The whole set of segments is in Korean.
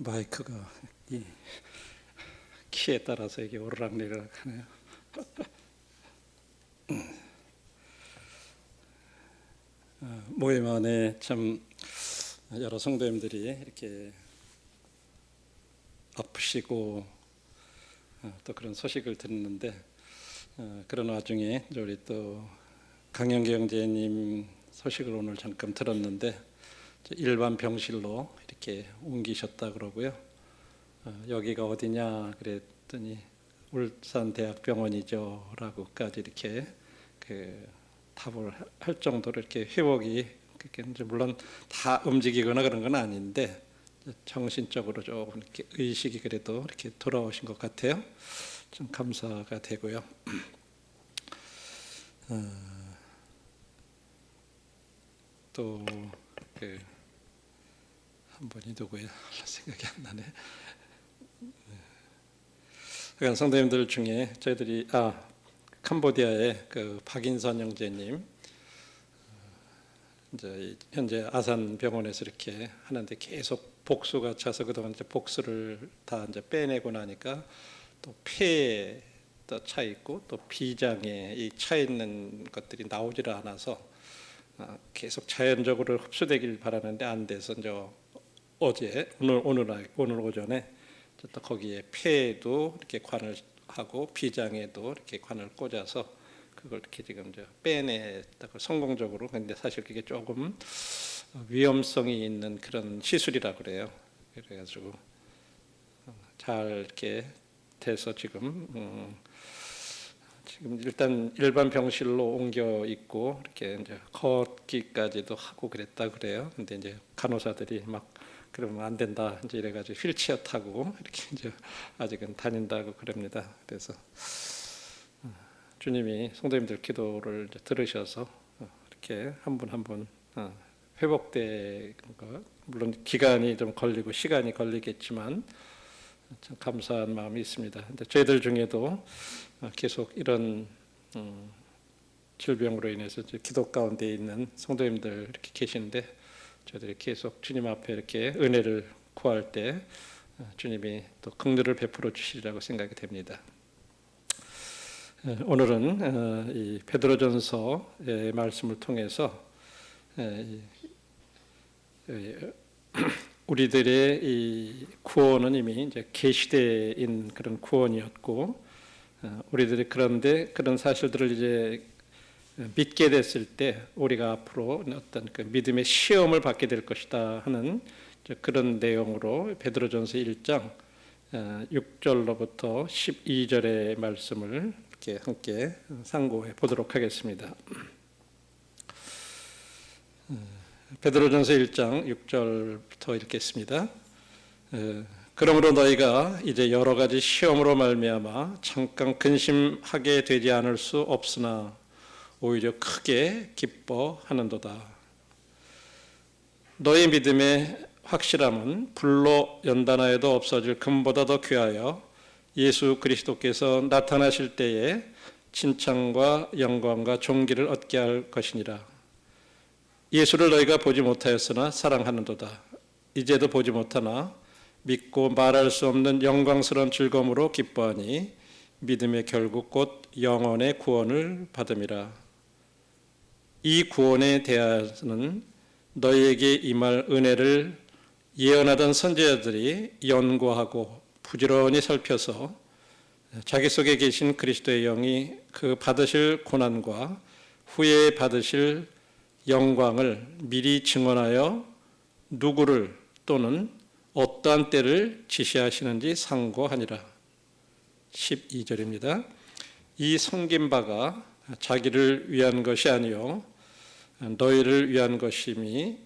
마이크가 이 키에 따라서 이게 오르락내리락 하네요. 모임 안에 참 여러 성도님들이 이렇게 아프시고 또 그런 소식을 듣는데, 그런 와중에 우리 또 강영기 형제님 소식을 오늘 잠깐 들었는데, 일반 병실로 이렇게 옮기셨다 그러고요. 여기가 어디냐 그랬더니 울산대학병원이죠 라고까지 이렇게 답을 할 정도로 이렇게 회복이, 이제 물론 다 움직이거나 그런 건 아닌데 정신적으로 조금 이렇게 의식이 그래도 이렇게 돌아오신 것 같아요. 좀 감사가 되고요. 또 한 분이 누구야? 생각이 안 나네. 그러니까 성도님들 중에 저희들이 캄보디아의 박인선 형제님, 이제 현재 아산 병원에서 이렇게 하는데 계속 복수가 차서 그동안 이제 복수를 다 이제 빼내고 나니까 또 폐에 또 차 있고 또 비장에 이 차 있는 것들이 나오지를 않아서 계속 자연적으로 흡수되길 바라는데 안 돼서 이제 오늘 오전에 또 거기에 폐에도 이렇게 관을 하고 비장에도 이렇게 관을 꽂아서 그걸 이렇게 지금 이제 빼냈다고 성공적으로. 근데 사실 그게 조금 위험성이 있는 그런 시술이라 그래요. 그래가지고 잘 이렇게 돼서 지금 일단 일반 병실로 옮겨 있고 이렇게 이제 걷기까지도 하고 그랬다 그래요. 근데 이제 간호사들이 막 그러면 안 된다 이제 이래가지고 휠체어 타고 이렇게 이제 아직은 다닌다고 그럽니다. 그래서 주님이 성도님들 기도를 이제 들으셔서 이렇게 한 분 한 분 회복된 것, 물론 기간이 좀 걸리고 시간이 걸리겠지만 참 감사한 마음이 있습니다. 근데 저희들 중에도 계속 이런 질병으로 인해서 기도 가운데 있는 성도님들 이렇게 계신데, 저희들이 계속 주님 앞에 이렇게 은혜를 구할 때 주님이 또 긍휼을 베풀어 주시리라고 생각이 됩니다. 오늘은 이 베드로전서의 말씀을 통해서 우리들의 이 구원은 이미 이제 계시된 그런 구원이었고, 우리들이 그런데 그런 사실들을 이제 믿게 됐을 때 우리가 앞으로 어떤 그 믿음의 시험을 받게 될 것이다 하는 그런 내용으로 베드로전서 1장 6절로부터 12절의 말씀을 이렇게 함께 상고해 보도록 하겠습니다. 베드로전서 1장 6절부터 읽겠습니다. 그러므로 너희가 이제 여러 가지 시험으로 말미암아 잠깐 근심하게 되지 않을 수 없으나 오히려 크게 기뻐하는도다. 너희 믿음의 확실함은 불로 연단하여도 없어질 금보다 더 귀하여 예수 그리스도께서 나타나실 때에 칭찬과 영광과 존귀를 얻게 할 것이니라. 예수를 너희가 보지 못하였으나 사랑하는도다. 이제도 보지 못하나 믿고 말할 수 없는 영광스러운 즐거움으로 기뻐하니 믿음의 결국 곧 영혼의 구원을 받음이라. 이 구원에 대하여는 너희에게 임할 은혜를 예언하던 선지자들이 연구하고 부지런히 살펴서 자기 속에 계신 그리스도의 영이 그 받으실 고난과 후에 받으실 영광을 미리 증언하여 누구를 또는 어떠한 때를 지시하시는지 상고하니라. 12절입니다. 이 섬긴 바가 자기를 위한 것이 아니요 너희를 위한 것임이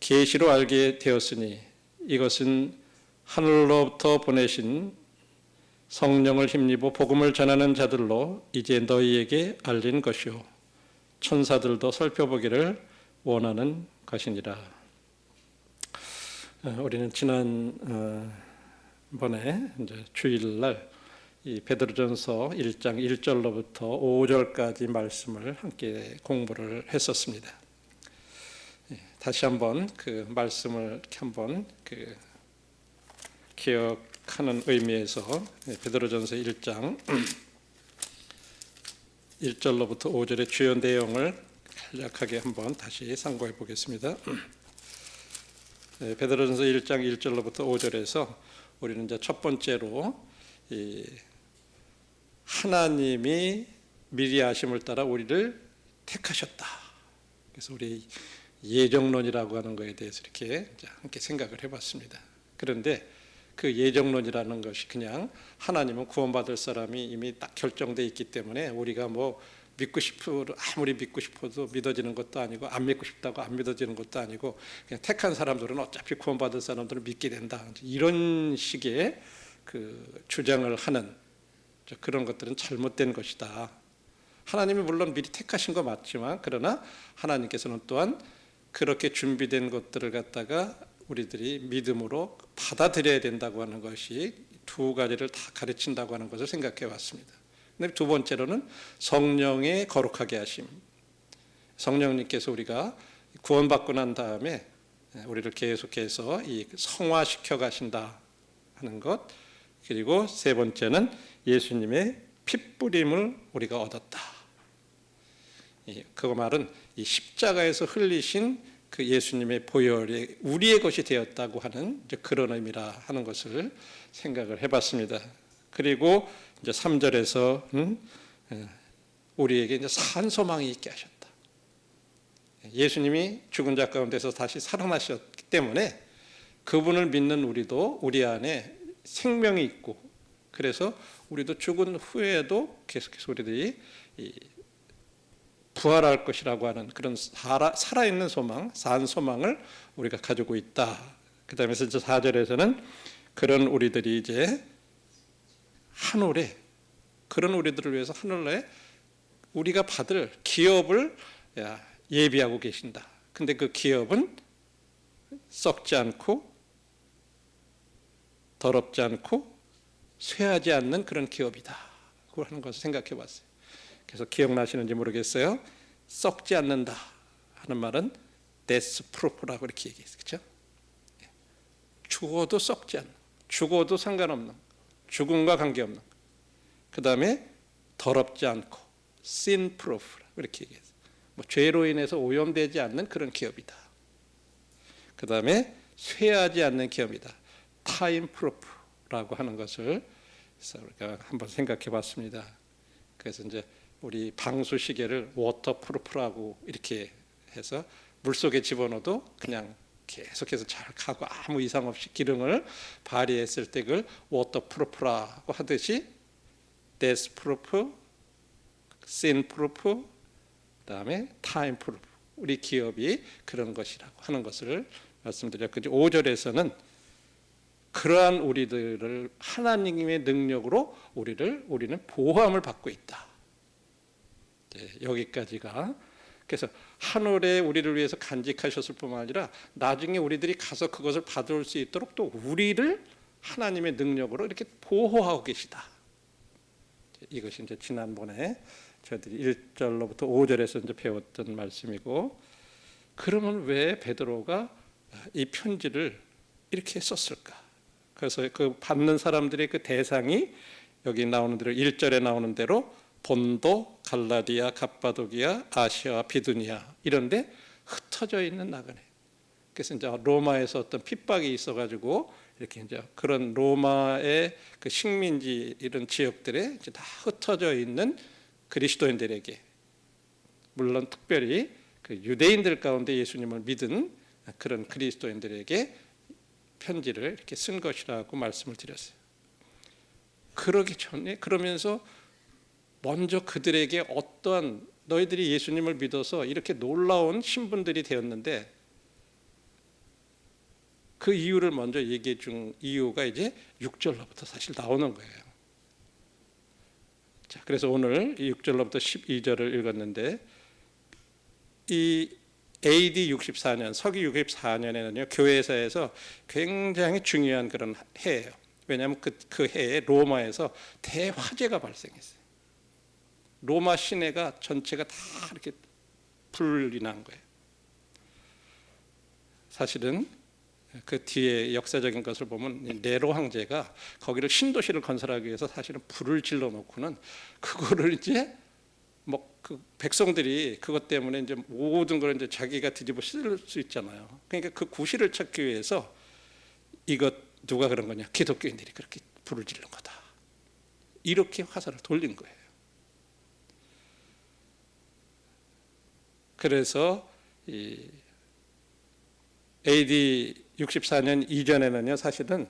계시로 알게 되었으니 이것은 하늘로부터 보내신 성령을 힘입어 복음을 전하는 자들로 이제 너희에게 알린 것이요 천사들도 살펴보기를 원하는 것이니라. 우리는 지난 번에 이제 주일날 이 베드로전서 1장 1절로부터 5절까지 말씀을 함께 공부를 했었습니다. 다시 한번 그 말씀을 이렇게 한번 기억하는 의미에서 베드로전서 1장 1절로부터 5절의 주요 내용을 간략하게 한번 다시 상고해 보겠습니다. 베드로전서 1장 1절로부터 5절에서 우리는 이제 첫 번째로 하나님이 미리 아심을 따라 우리를 택하셨다. 그래서 우리 예정론이라고 하는 것에 대해서 이렇게 함께 생각을 해봤습니다. 그런데 그 예정론이라는 것이 그냥 하나님은 구원받을 사람이 이미 딱 결정되어 있기 때문에 우리가 뭐 믿고 싶어도 아무리 믿고 싶어도 믿어지는 것도 아니고 안 믿고 싶다고 안 믿어지는 것도 아니고 그냥 택한 사람들은 어차피 구원받을 사람들은 믿게 된다. 이런 식의 그 주장을 하는 그런 것들은 잘못된 것이다. 하나님이 물론 미리 택하신 거 맞지만 그러나 하나님께서는 또한 그렇게 준비된 것들을 갖다가 우리들이 믿음으로 받아들여야 된다고 하는 것이 두 가지를 다 가르친다고 하는 것을 생각해 봤습니다. 근데 두 번째로는 성령의 거룩하게 하심. 성령님께서 우리가 구원받고 난 다음에 우리를 계속해서 이 성화시켜 가신다 하는 것. 그리고 세 번째는 예수님의 핏뿌림을 우리가 얻었다. 그 말은 이 십자가에서 흘리신 그 예수님의 보혈이 우리의 것이 되었다고 하는 이제 그런 의미라 하는 것을 생각을 해봤습니다. 그리고 이제 3절에서 우리에게 이제 산 소망이 있게 하셨다. 예수님이 죽은 자 가운데서 다시 살아나셨기 때문에 그분을 믿는 우리도 우리 안에 생명이 있고 그래서 우리도 죽은 후에도 계속해서 우리들이 부활할 것이라고 하는 그런 살아있는 소망, 산 소망을 우리가 가지고 있다. 그 다음에 4절에서는 그런 우리들이 이제 하늘에 그런 우리들을 위해서 하늘에 우리가 받을 기업을 예비하고 계신다. 근데 그 기업은 썩지 않고 더럽지 않고 쇠하지 않는 그런 기업이다. 그걸 하는 것을 생각해 봤어요. 그래서 기억나시는지 모르겠어요. 썩지 않는다 하는 말은 death proof라고 이렇게 얘기했어요. 그렇죠? 죽어도 썩지 않는, 죽어도 상관없는, 죽음과 관계없는. 그 다음에 더럽지 않고 sin proof 이렇게 얘기했어요. 뭐 죄로 인해서 오염되지 않는 그런 기업이다. 그 다음에 쇠하지 않는 기업이다. time proof라고 하는 것을 우리가 한번 생각해 봤습니다. 그래서 이제 우리 방수 시계를 워터프루프라고 이렇게 해서 물속에 집어넣어도 그냥 계속해서 잘 가고 아무 이상 없이 기능을 발휘했을 때 그걸 워터프루프라고 하듯이 데스프루프, 신프루프, 그다음에 타임프루프 우리 기업이 그런 것이라고 하는 것을 말씀드렸고 5절에서는 그러한 우리들을 하나님의 능력으로 우리는 보호함을 받고 있다. 여기까지가 그래서 하늘에 우리를 위해서 간직하셨을 뿐만 아니라 나중에 우리들이 가서 그것을 받을 수 있도록 또 우리를 하나님의 능력으로 이렇게 보호하고 계시다. 이것이 이제 지난번에 저희들이 1절로부터 5절에서 이제 배웠던 말씀이고 그러면 왜 베드로가 이 편지를 이렇게 썼을까? 그래서 그 받는 사람들의 그 대상이 여기 나오는 대로 1절에 나오는 대로 본도, 갈라디아, 갑바도기아, 아시아, 비두니아 이런데 흩어져 있는 나그네. 그래서 이제 로마에서 어떤 핍박이 있어가지고 이렇게 이제 그런 로마의 그 식민지 이런 지역들에 이제 다 흩어져 있는 그리스도인들에게 물론 특별히 그 유대인들 가운데 예수님을 믿은 그런 그리스도인들에게 편지를 이렇게 쓴 것이라고 말씀을 드렸어요. 그러기 전에 그러면서 먼저 그들에게 어떠한 너희들이 예수님을 믿어서 이렇게 놀라운 신분들이 되었는데 그 이유를 먼저 얘기해 준 이유가 이제 6절로부터 사실 나오는 거예요. 자, 그래서 오늘 6절로부터 12절을 읽었는데 이 AD 64년, 서기 64년에는요 교회사에서 굉장히 중요한 그런 해예요. 왜냐하면 그 해에 로마에서 대화재가 발생했어요. 로마 시내가 전체가 다 이렇게 불이 난 거예요. 사실은 그 뒤에 역사적인 것을 보면 네로 황제가 거기를 신도시를 건설하기 위해서 사실은 불을 질러 놓고는 그거를 이제 뭐 그 백성들이 그것 때문에 이제 모든 걸 이제 자기가 뒤집어 쓸 수 있잖아요. 그러니까 그 구실을 찾기 위해서 이것 누가 그런 거냐? 기독교인들이 그렇게 불을 지른 거다. 이렇게 화살을 돌린 거예요. 그래서 이 AD 64년 이전에는요, 사실은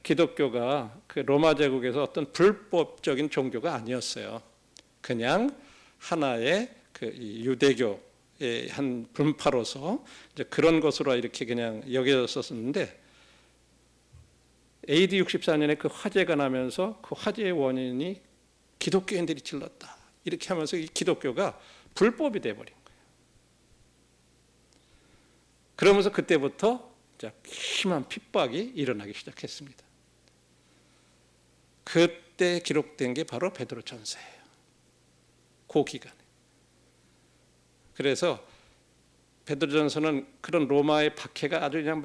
기독교가 그 로마 제국에서 어떤 불법적인 종교가 아니었어요. 그냥 하나의 그 유대교의 한 분파로서 이제 그런 것으로 이렇게 그냥 여겨졌었는데, AD 64년에 그 화재가 나면서 그 화재의 원인이 기독교인들이 질렀다. 이렇게 하면서 이 기독교가 불법이 돼버린 거예요. 그러면서 그때부터 심한 핍박이 일어나기 시작했습니다. 그때 기록된 게 바로 베드로전서예요. 그 기간에. 그래서 베드로전서는 그런 로마의 박해가 아주 그냥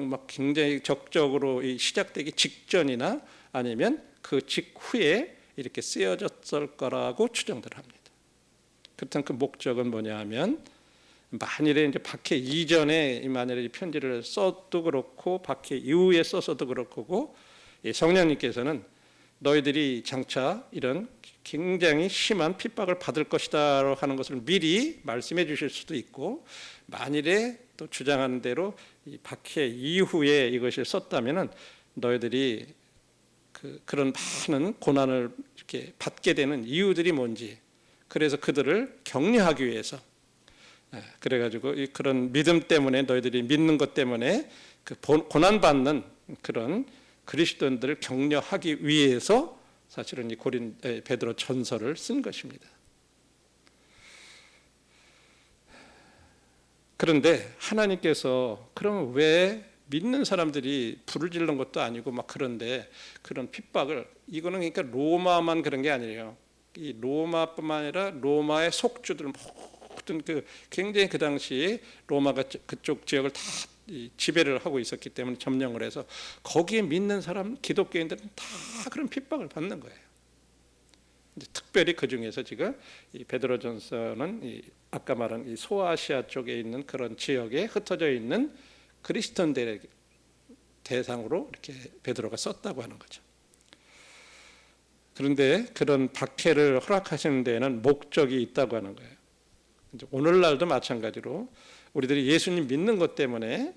막 굉장히 적극적으로 시작되기 직전이나 아니면 그 직후에 이렇게 쓰여졌을 거라고 추정들 합니다. 그렇다면 그 목적은 뭐냐 하면, 만일에 이제 박해 이전에 만일에 이 편지를 써도 그렇고 박해 이후에 써서도 그렇고, 성령님께서는 너희들이 장차 이런 굉장히 심한 핍박을 받을 것이다 하는 것을 미리 말씀해 주실 수도 있고, 만일에 또 주장하는 대로 이 박해 이후에 이것을 썼다면은 너희들이 그런 많은 고난을 이렇게 받게 되는 이유들이 뭔지, 그래서 그들을 격려하기 위해서, 그래가지고 그런 믿음 때문에 너희들이 믿는 것 때문에 그 고난받는 그런 그리스도인들을 격려하기 위해서 사실은 이 베드로 전서를 쓴 것입니다. 그런데 하나님께서 그러면 왜 믿는 사람들이 불을 지른 것도 아니고 막 그런데 그런 핍박을, 이거는 그러니까 로마만 그런 게 아니에요. 이 로마뿐만 아니라 로마의 속주들 모든 굉장히 그 당시 로마가 그쪽 지역을 다 지배를 하고 있었기 때문에, 점령을 해서 거기에 믿는 사람 기독교인들은 다 그런 핍박을 받는 거예요. 특별히 그 중에서 지금 이 베드로전서는 아까 말한 이 소아시아 쪽에 있는 그런 지역에 흩어져 있는 그리스도인들의 대상으로 이렇게 베드로가 썼다고 하는 거죠. 그런데 그런 박해를 허락하시는 데에는 목적이 있다고 하는 거예요. 오늘날도 마찬가지로 우리들이 예수님 믿는 것 때문에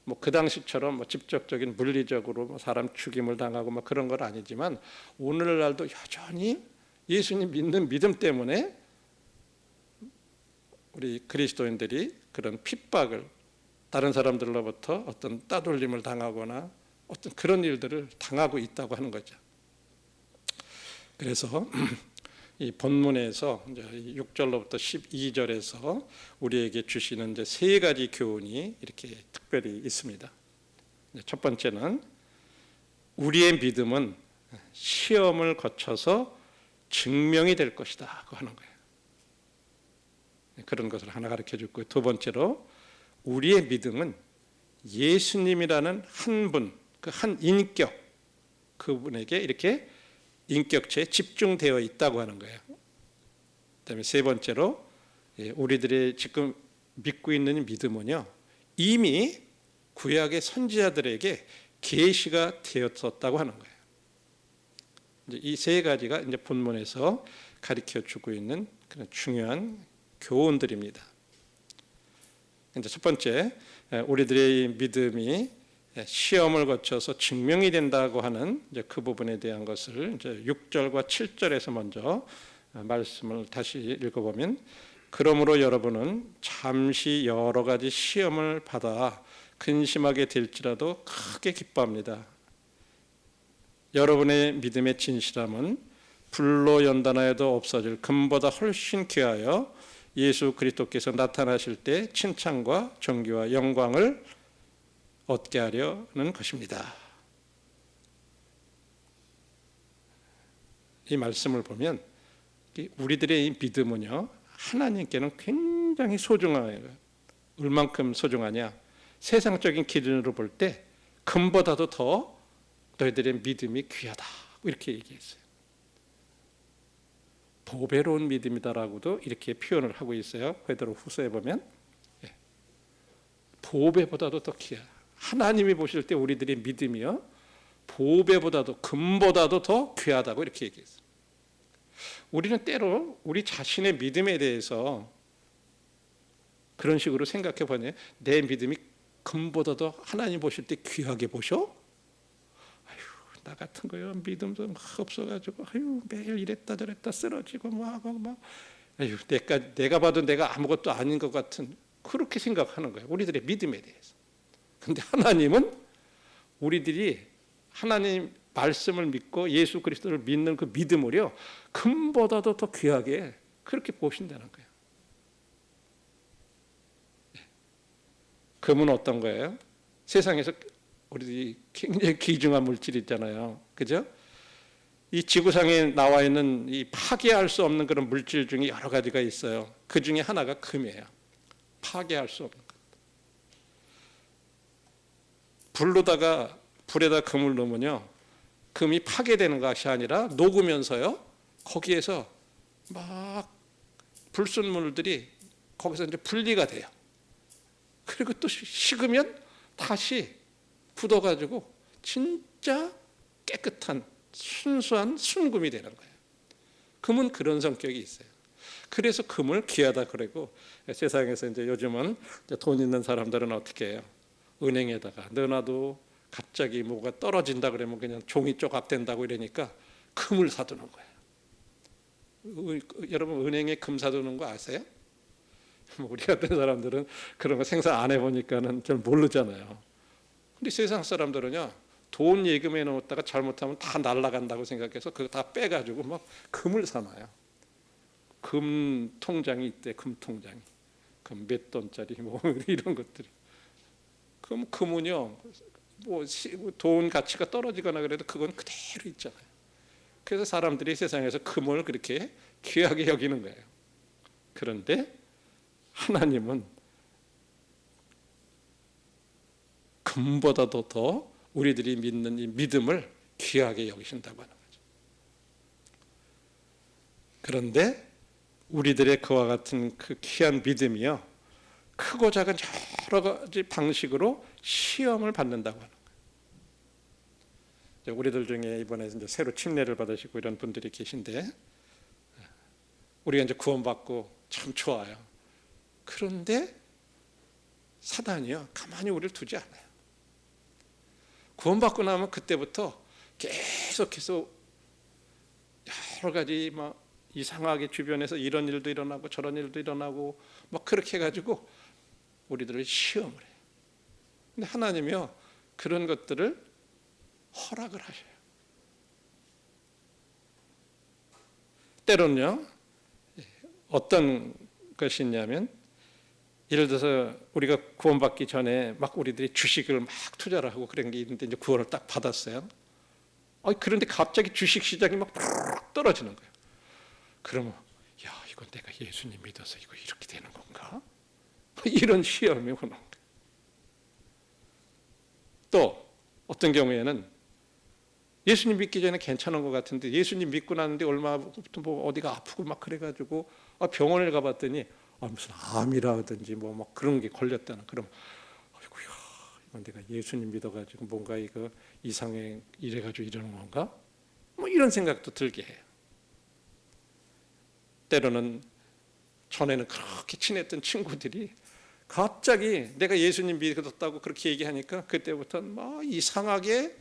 뭐 그 당시처럼 뭐 직접적인 물리적으로 뭐 사람 죽임을 당하고 뭐 그런 건 아니지만, 오늘날도 여전히 예수님 믿는 믿음 때문에 우리 그리스도인들이 그런 핍박을, 다른 사람들로부터 어떤 따돌림을 당하거나 어떤 그런 일들을 당하고 있다고 하는 거죠. 그래서 이 본문에서 이제 6절로부터 12절에서 우리에게 주시는 이제 세 가지 교훈이 이렇게 특별히 있습니다. 첫 번째는 우리의 믿음은 시험을 거쳐서 증명이 될 것이다 하는 거예요. 그런 것을 하나 가르쳐 줬고, 두 번째로 우리의 믿음은 예수님이라는 한 분, 그 한 인격, 그분에게 이렇게 인격체에 집중되어 있다고 하는 거예요. 그다음에 세 번째로 우리들의 지금 믿고 있는 믿음은요, 이미 구약의 선지자들에게 계시가 되었었다고 하는 거예요. 이 세 가지가 이제 본문에서 가르쳐 주고 있는 그런 중요한 교훈들입니다. 이제 첫 번째, 우리들의 믿음이 시험을 거쳐서 증명이 된다고 하는 이제 그 부분에 대한 것을 이제 6절과 7절에서 먼저 말씀을 다시 읽어보면, 그러므로 여러분은 잠시 여러 가지 시험을 받아 근심하게 될지라도 크게 기뻐합니다. 여러분의 믿음의 진실함은 불로 연단하여도 없어질 금보다 훨씬 귀하여 예수 그리스도께서 나타나실 때 칭찬과 존귀와 영광을 얻게 하려는 것입니다. 이 말씀을 보면 우리들의 이 믿음은요, 하나님께는 굉장히 소중해요. 얼만큼 소중하냐? 세상적인 기준으로 볼 때 금보다도 더 너희들의 믿음이 귀하다 이렇게 얘기했어요. 보배로운 믿음이다라고도 이렇게 표현을 하고 있어요. 베드로 후서에 보면 보배보다도 더 귀하다. 하나님이 보실 때 우리들의 믿음이요 보배보다도 금보다도 더 귀하다고 이렇게 얘기했어요. 우리는 때로 우리 자신의 믿음에 대해서 그런 식으로 생각해 보네. 내 믿음이 금보다도 하나님 보실 때 귀하게 보셔? 아유, 나 같은 거요 믿음도 막 없어가지고 아유 매일 이랬다 저랬다 쓰러지고 막 아유 내가 봐도 내가 아무것도 아닌 것 같은 그렇게 생각하는 거예요. 우리들의 믿음에 대해서. 근데 하나님은 우리들이 하나님 말씀을 믿고 예수 그리스도를 믿는 그 믿음을요 금보다도 더 귀하게 그렇게 보신다는 거예요. 금은 어떤 거예요? 세상에서 우리들이 굉장히 귀중한 물질이 있잖아요. 그죠? 이 지구상에 나와 있는 이 파괴할 수 없는 그런 물질 중에 여러 가지가 있어요. 그 중에 하나가 금이에요. 파괴할 수 없는 것. 불에다 금을 넣으면요, 금이 파괴되는 것이 아니라 녹으면서요, 거기에서 막 불순물들이 거기서 이제 분리가 돼요. 그리고 또 식으면 다시 굳어가지고 진짜 깨끗한 순수한 순금이 되는 거예요. 금은 그런 성격이 있어요. 그래서 금을 귀하다 그러고 세상에서 이제 요즘은 이제 돈 있는 사람들은 어떻게 해요? 은행에다가 넣어놔도 갑자기 뭐가 떨어진다 그러면 그냥 종이 조각된다고 이러니까 금을 사두는 거예요. 여러분 은행에 금 사두는 거 아세요? 우리 같은 사람들은 그런 거 생산 안 해보니까는 잘 모르잖아요. 근데 세상 사람들은요, 돈 예금해 놓았다가 잘못하면 다 날아간다고 생각해서 그거 다 빼가지고 막 금을 사놔요. 금 통장이 있대. 금 통장이 금 몇 돈짜리 뭐 이런 것들이. 그럼 금은요 뭐 돈 가치가 떨어지거나 그래도 그건 그대로 있잖아요. 그래서 사람들이 세상에서 금을 그렇게 귀하게 여기는 거예요. 그런데 하나님은 금보다도 더 우리들이 믿는 이 믿음을 귀하게 여기신다고 하는 거죠. 그런데 우리들의 그와 같은 그 귀한 믿음이요, 크고 작은 여러 가지 방식으로 시험을 받는다고 하는 거예요. 우리들 중에 이번에 이제 새로 침례를 받으시고 이런 분들이 계신데, 우리가 이제 구원받고 참 좋아요. 그런데 사단이요 가만히 우리를 두지 않아요. 구원받고 나면 그때부터 계속해서 여러 가지 막 이상하게 주변에서 이런 일도 일어나고 저런 일도 일어나고 막 그렇게 해가지고 우리들을 시험을 해요. 근데 하나님이요 그런 것들을 허락을 하셔요. 때로는요 어떤 것이 있냐면, 예를 들어서 우리가 구원받기 전에 막 우리들이 주식을 막 투자를 하고 그런 게 있는데 이제 구원을 딱 받았어요. 그런데 갑자기 주식 시장이 막 떨어지는 거예요. 그러면 야 이건 내가 예수님 믿어서 이거 이렇게 되는 건가? 이런 시험이 오는 거예요. 또 어떤 경우에는 예수님 믿기 전에 괜찮은 것 같은데 예수님 믿고 나는데 얼마부터 뭐 어디가 아프고 막 그래가지고 병원을 가봤더니 무슨 암이라든지 뭐 막 그런 게 걸렸다는. 그럼 아이고야 이건 내가 예수님 믿어가지고 뭔가 이거 이상해 이래가지고 이러는 건가? 뭐 이런 생각도 들게 해요. 때로는 전에는 그렇게 친했던 친구들이 갑자기 내가 예수님 믿었다고 그렇게 얘기하니까 그때부터 막 이상하게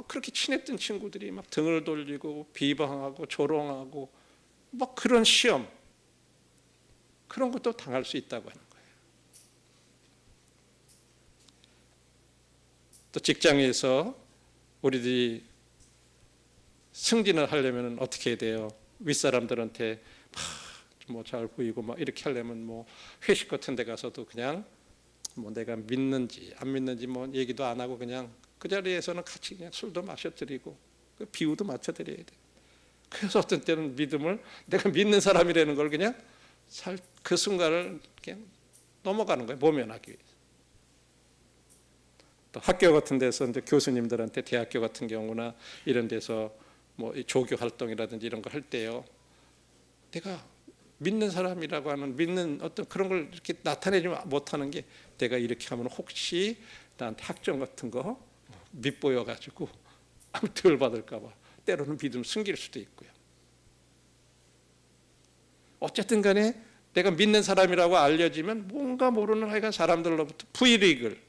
그렇게 친했던 친구들이 막 등을 돌리고 비방하고 조롱하고 막 그런 시험, 그런 것도 당할 수 있다고 하는 거예요. 또 직장에서 우리들이 승진을 하려면 어떻게 해야 돼요? 윗사람들한테 뭐 잘 보이고 막 이렇게 하려면 뭐 회식 같은 데 가서도 그냥 뭐 내가 믿는지 안 믿는지 뭐 얘기도 안 하고 그냥 그 자리에서는 같이 그냥 술도 마셔드리고 그 비유도 맞춰드려야 돼. 그래서 어떤 때는 믿음을 내가 믿는 사람이라는 걸 그냥 그 순간을 그냥 넘어가는 거예요. 모면하기 위해서. 또 학교 같은 데서 이제 교수님들한테 대학교 같은 경우나 이런 데서 뭐 조교 활동이라든지 이런 거 할 때요, 내가 믿는 사람이라고 하는 믿는 어떤 그런 걸 이렇게 나타내지 못하는 게 내가 이렇게 하면 혹시 나한테 학점 같은 거 밉보여 가지고 덜 받을까 봐 때로는 믿음 숨길 수도 있고요. 어쨌든 간에 내가 믿는 사람이라고 알려지면 뭔가 모르는 하여간 사람들로부터 불이익을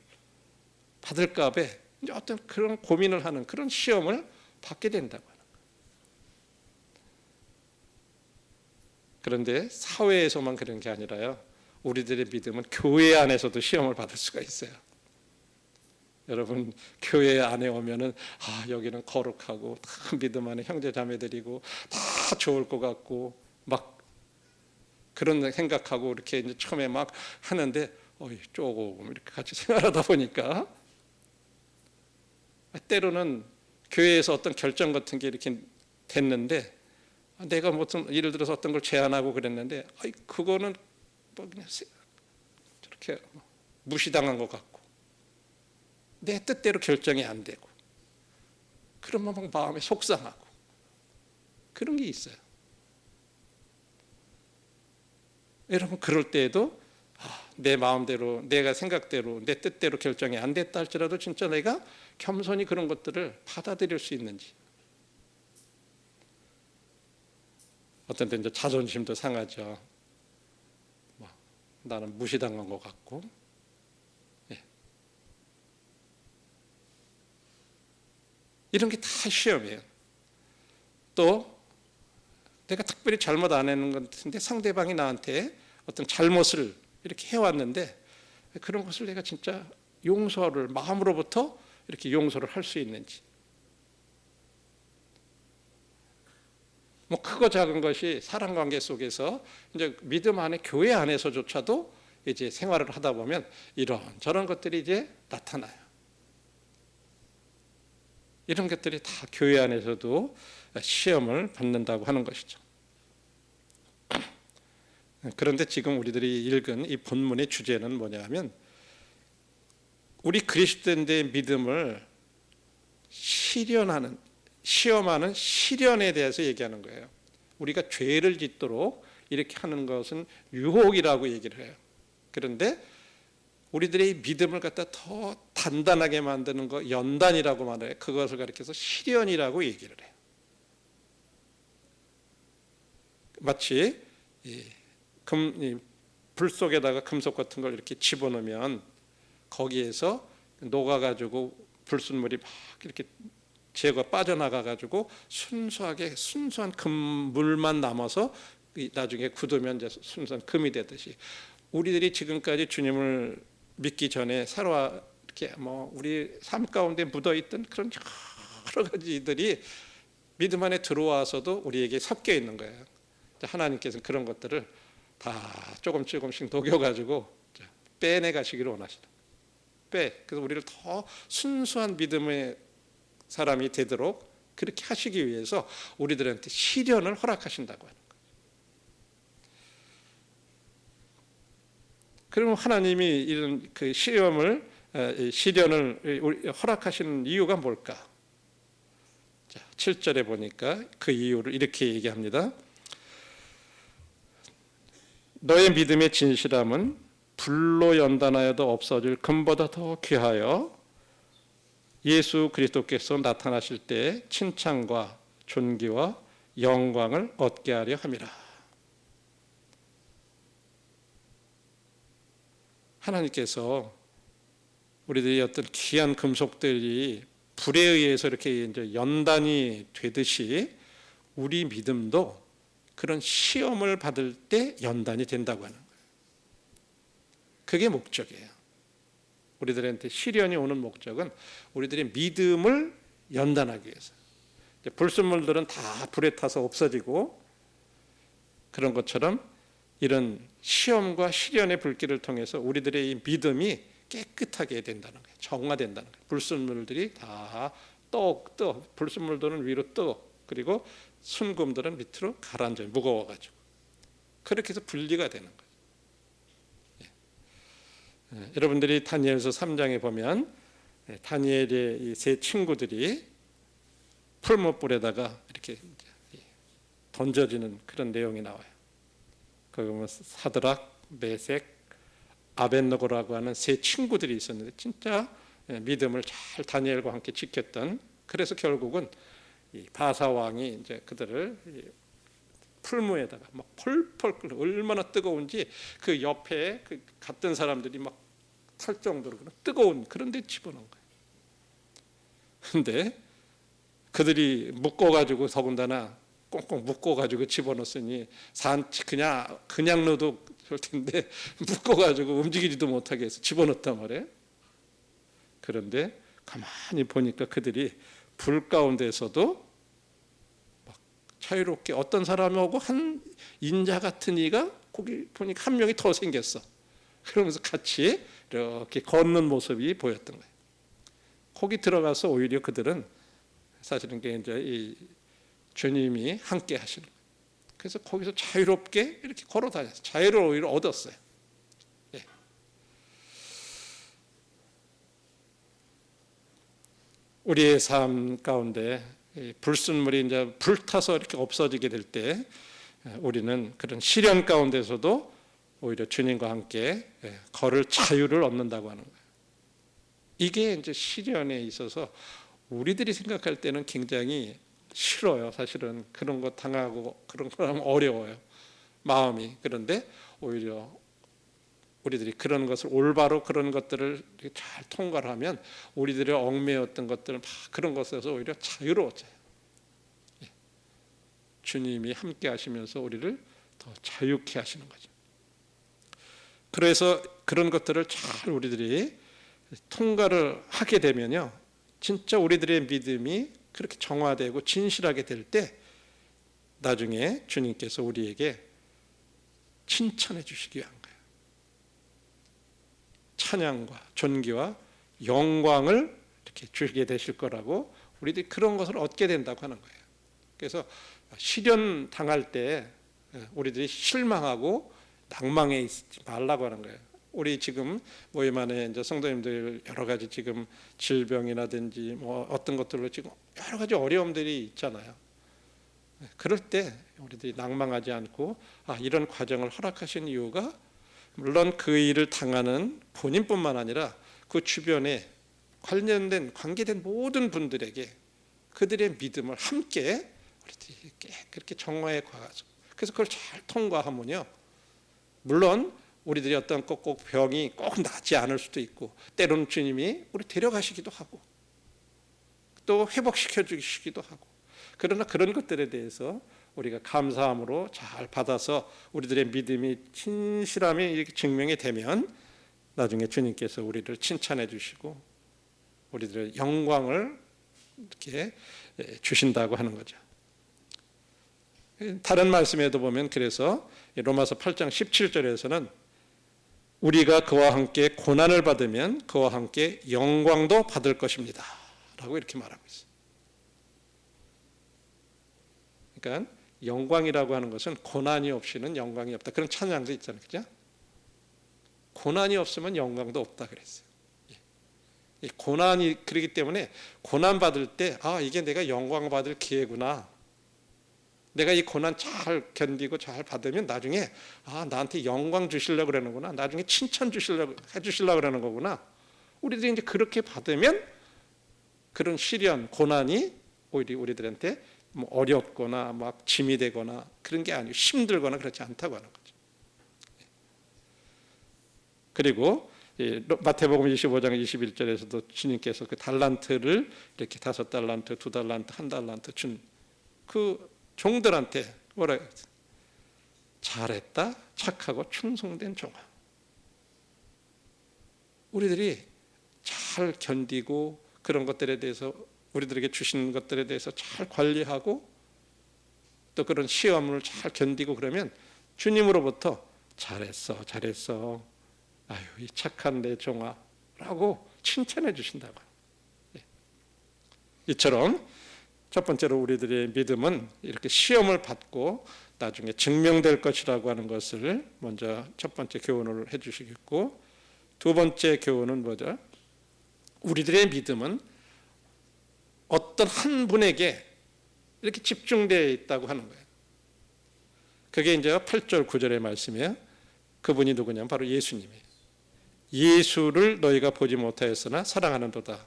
받을까 봐 이제 어떤 그런 고민을 하는 그런 시험을 받게 된다고 하는 거예요. 그런데 사회에서만 그런 게 아니라요, 우리들의 믿음은 교회 안에서도 시험을 받을 수가 있어요. 여러분, 교회 안에 오면은 여기는 거룩하고 다 믿음 안에 형제 자매들이고 다 좋을 것 같고 막 그런 생각하고 이렇게 이제 처음에 막 하는데 조금 이렇게 같이 생활하다 보니까 때로는 교회에서 어떤 결정 같은 게 이렇게 됐는데 내가 무슨 예를 들어서 어떤 걸 제안하고 그랬는데 그거는 뭐 그냥 저렇게 무시당한 것 같고 내 뜻대로 결정이 안 되고 그러면 막 마음에 속상하고 그런 게 있어요. 여러분, 그럴 때에도 내 마음대로 내가 생각대로 내 뜻대로 결정이 안 됐다 할지라도 진짜 내가 겸손히 그런 것들을 받아들일 수 있는지. 어떤 때 이제 자존심도 상하죠. 나는 무시당한 것 같고. 예. 이런 게 다 시험이에요. 또 내가 특별히 잘못 안 했는 것 같은데 상대방이 나한테 어떤 잘못을 이렇게 해왔는데 그런 것을 내가 진짜 용서를 마음으로부터 이렇게 용서를 할 수 있는지. 뭐 크고 작은 것이 사람 관계 속에서 이제 믿음 안에 교회 안에서조차도 이제 생활을 하다 보면 이런 저런 것들이 이제 나타나요. 이런 것들이 다 교회 안에서도 시험을 받는다고 하는 것이죠. 그런데 지금 우리들이 읽은 이 본문의 주제는 뭐냐 하면 우리 그리스도인의 믿음을 시험하는 시련에 대해서 얘기하는 거예요. 우리가 죄를 짓도록 이렇게 하는 것은 유혹이라고 얘기를 해요. 그런데 우리들의 믿음을 갖다 더 단단하게 만드는 거 연단이라고 말해요. 그것을 가리켜서 시련이라고 얘기를 해요. 마치 불 속에다가 금속 같은 걸 이렇게 집어넣으면 거기에서 녹아가지고 불순물이 막 이렇게 제가 빠져나가가지고 순수한 금물만 남아서 나중에 굳으면 이제 순수한 금이 되듯이 우리들이 지금까지 주님을 믿기 전에 살아와 이렇게 우리 삶 가운데 묻어있던 그런 여러 가지들이 믿음 안에 들어와서도 우리에게 섞여 있는 거예요. 하나님께서는 그런 것들을 다 조금씩 녹여가지고 빼내 가시기를 원하시다. 그래서 우리를 더 순수한 믿음의 사람이 되도록 그렇게 하시기 위해서 우리들한테 시련을 허락하신다고 하는 거예요. 그러면 하나님이 이런 그 시련을 허락하시는 이유가 뭘까? 자, 7절에 보니까 그 이유를 이렇게 얘기합니다. 너의 믿음의 진실함은 불로 연단하여도 없어질 금보다 더 귀하여 예수 그리스도께서 나타나실 때 칭찬과 존귀와 영광을 얻게 하려 함이라. 하나님께서 우리들이 어떤 귀한 금속들이 불에 의해서 이렇게 이제 연단이 되듯이 우리 믿음도 그런 시험을 받을 때 연단이 된다고 하는 거예요. 그게 목적이에요. 우리들한테 시련이 오는 목적은 우리들의 믿음을 연단하기 위해서. 불순물들은 다 불에 타서 없어지고 그런 것처럼 이런 시험과 시련의 불길을 통해서 우리들의 이 믿음이 깨끗하게 된다는 거예요. 정화된다는 거예요. 불순물들이 다 불순물들은 위로 떠 그리고 순금들은 밑으로 가라앉아요. 무거워가지고. 그렇게 해서 분리가 되는 거예요. 여러분들이 다니엘서 3장에 보면 다니엘의 이 세 친구들이 풀무불에다가 이렇게 던져지는 그런 내용이 나와요. 거기 보면 사드락, 메색, 아벳느고라고 하는 세 친구들이 있었는데 진짜 믿음을 잘 다니엘과 함께 지켰던, 그래서 결국은 이 바사 왕이 이제 그들을 풀무에다가 막 펄펄 끓여, 얼마나 뜨거운지 그 옆에 그 갔던 사람들이 막 탈 정도로 뜨거운 그런 데 집어넣은 거예요. 근데 그들이 묶어가지고, 더군다나 꽁꽁 묶어가지고 집어넣었으니 그냥 넣어도 좋을 텐데 묶어가지고 움직이지도 못하게 해서 집어넣었단 말이에요. 그런데 가만히 보니까 그들이 불 가운데서도 막 자유롭게, 어떤 사람하고 한 인자 같은 이가 거기 보니까 한 명이 더 생겼어. 그러면서 같이 이렇게 걷는 모습이 보였던 거예요. 거기 들어가서 오히려 그들은 사실은 이제 이 주님이 함께 하시는 거예요. 그래서 거기서 자유롭게 이렇게 걸어 다녔어요. 자유를 오히려 얻었어요. 예. 우리의 삶 가운데 불순물이 이제 불타서 이렇게 없어지게 될 때 우리는 그런 시련 가운데서도 오히려 주님과 함께 걸을 자유를 얻는다고 하는 거예요. 이게 이제 시련에 있어서 우리들이 생각할 때는 굉장히 싫어요. 사실은 그런 거 당하고 그런 거 하면 어려워요, 마음이. 그런데 오히려 우리들이 그런 것을 올바로, 그런 것들을 잘 통과를 하면 우리들의 얽매였던 것들 막 그런 것에서 오히려 자유로워져요. 주님이 함께 하시면서 우리를 더 자유케 하시는 거죠. 그래서 그런 것들을 잘 우리들이 통과를 하게 되면요, 진짜 우리들의 믿음이 그렇게 정화되고 진실하게 될 때 나중에 주님께서 우리에게 칭찬해 주시기 위한 거예요. 찬양과 존귀와 영광을 이렇게 주게 되실 거라고, 우리들이 그런 것을 얻게 된다고 하는 거예요. 그래서 시련 당할 때 우리들이 실망하고 낭망해 있지 말라고 하는 거예요. 우리 지금 모임 안에 이제 성도님들 여러 가지 지금 질병이라든지 뭐 어떤 것들로 지금 여러 가지 어려움들이 있잖아요. 그럴 때 우리들이 낭망하지 않고, 이런 과정을 허락하신 이유가 물론 그 일을 당하는 본인뿐만 아니라 그 주변에 관련된 관계된 모든 분들에게 그들의 믿음을 함께 우리들이 그렇게 정화해 가서, 그래서 그걸 잘 통과하면요, 물론 우리들이 어떤 꼭 병이 꼭 낫지 않을 수도 있고, 때로는 주님이 우리 데려가시기도 하고 또 회복시켜 주시기도 하고, 그러나 그런 것들에 대해서 우리가 감사함으로 잘 받아서 우리들의 믿음이 진실함이 이렇게 증명이 되면 나중에 주님께서 우리를 칭찬해 주시고 우리들의 영광을 이렇게 주신다고 하는 거죠. 다른 말씀에도 보면, 그래서 로마서 8장 17절에서는 우리가 그와 함께 고난을 받으면 그와 함께 영광도 받을 것입니다 라고 이렇게 말하고 있어요. 그러니까 영광이라고 하는 것은 고난이 없이는 영광이 없다, 그런 찬양도 있잖아요, 그죠? 고난이 없으면 영광도 없다 그랬어요. 이 고난이 그렇기 때문에 고난 받을 때 이게 내가 영광 받을 기회구나, 내가 이 고난 잘 견디고 잘 받으면 나중에 나한테 영광 주시려고 그러는구나, 나중에 칭찬 해주시려고 그러는 거구나. 우리들이 이제 그렇게 받으면 그런 시련, 고난이 오히려 우리들한테 뭐 어렵거나 막 짐이 되거나 그런 게 아니고 힘들거나 그렇지 않다고 하는 거죠. 그리고 마태복음 25장 21절에서도 주님께서 그 달란트를 이렇게 5달란트, 2달란트, 1달란트 준 그 종들한테 뭐라 그랬어요? 잘했다, 착하고 충성된 종아. 우리들이 잘 견디고 그런 것들에 대해서, 우리들에게 주신 것들에 대해서 잘 관리하고 또 그런 시험을 잘 견디고 그러면 주님으로부터 잘했어, 아유 이 착한 내 종아 라고 칭찬해 주신다고. 이처럼 첫 번째로 우리들의 믿음은 이렇게 시험을 받고 나중에 증명될 것이라고 하는 것을 먼저 첫 번째 교훈을 해 주시겠고, 두 번째 교훈은 뭐죠? 우리들의 믿음은 어떤 한 분에게 이렇게 집중되어 있다고 하는 거예요. 그게 이제 8절 9절의 말씀이에요. 그분이 누구냐면 바로 예수님이에요. 예수를 너희가 보지 못하였으나 사랑하는도다.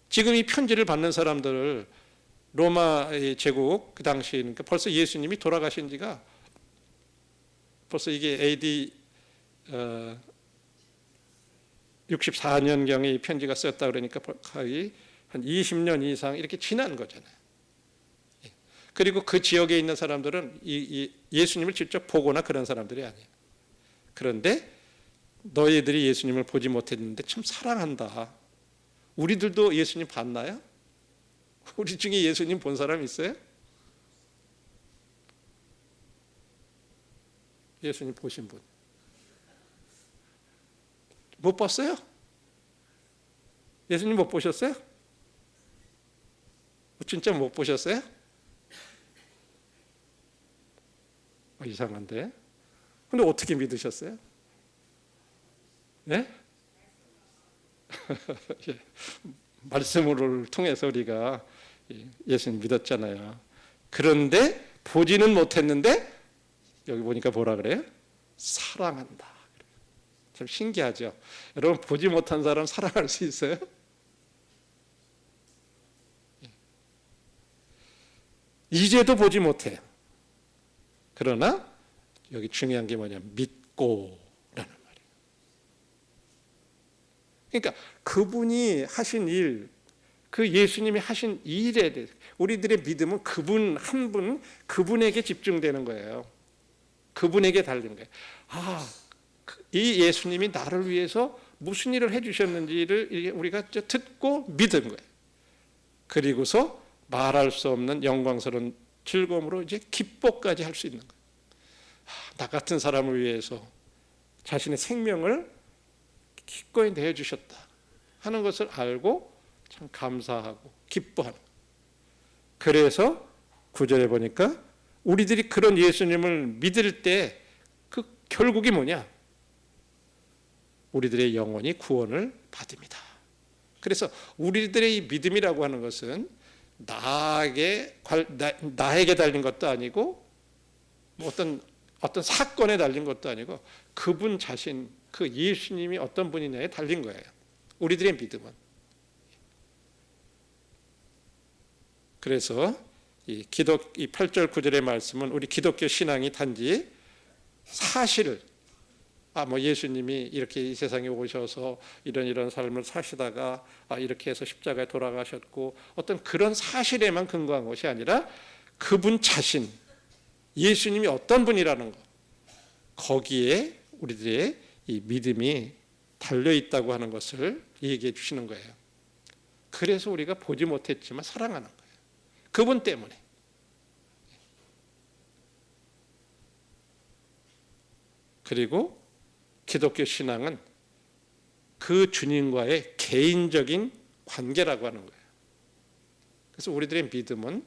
지금 이 편지를 받는 사람들을 로마 제국 그 당시 그러니까 벌써 예수님이 돌아가신 지가 벌써 이게 AD 64년경에 이 편지가 썼다 그러니까 거의 한 20년 이상 이렇게 지난 거잖아요. 그리고 그 지역에 있는 사람들은 예수님을 직접 보거나 그런 사람들이 아니에요. 그런데 너희들이 예수님을 보지 못했는데 참 사랑한다. 우리들도 예수님 봤나요? 우리 중에 예수님 본 사람 있어요? 예수님 보신 분? 못 봤어요? 예수님 못 보셨어요? 진짜 못 보셨어요? 이상한데? 근데 어떻게 믿으셨어요? 네? 예. 말씀을 통해서 우리가 예수님 믿었잖아요. 그런데 보지는 못했는데 여기 보니까 뭐라 그래요? 사랑한다. 참 신기하죠. 여러분 보지 못한 사람 사랑할 수 있어요? 이제도 보지 못해요. 그러나 여기 중요한 게 뭐냐? 믿고라는 말이에요. 그러니까 그분이 하신 일, 그 예수님이 하신 일에 대해서 우리들의 믿음은 그분 한 분, 그분에게 집중되는 거예요. 그분에게 달린 거예요. 이 예수님이 나를 위해서 무슨 일을 해주셨는지를 우리가 듣고 믿은 거예요. 그리고서 말할 수 없는 영광스러운 즐거움으로 이제 기뻐까지 할 수 있는 거예요. 나 같은 사람을 위해서 자신의 생명을 기꺼이 내주셨다 하는 것을 알고 참 감사하고 기뻐하는 거예요. 그래서 9절에 보니까 우리들이 그런 예수님을 믿을 때 그 결국이 뭐냐? 우리들의 영혼이 구원을 받습니다. 그래서 우리들의 이 믿음이라고 하는 것은 나에게 달린 것도 아니고 어떤 사건에 달린 것도 아니고 그분 자신, 그 예수님이 어떤 분이냐에 달린 거예요. 우리들의 믿음은. 그래서 이 8절 9절의 말씀은 우리 기독교 신앙이 단지 사실 예수님이 이렇게 이 세상에 오셔서 이런 삶을 사시다가 이렇게 해서 십자가에 돌아가셨고 어떤 그런 사실에만 근거한 것이 아니라 그분 자신, 예수님이 어떤 분이라는 것, 거기에 우리들의 이 믿음이 달려 있다고 하는 것을 얘기해 주시는 거예요. 그래서 우리가 보지 못했지만 사랑하는 거예요. 그분 때문에. 그리고 기독교 신앙은 그 주님과의 개인적인 관계라고 하는 거예요. 그래서 우리들의 믿음은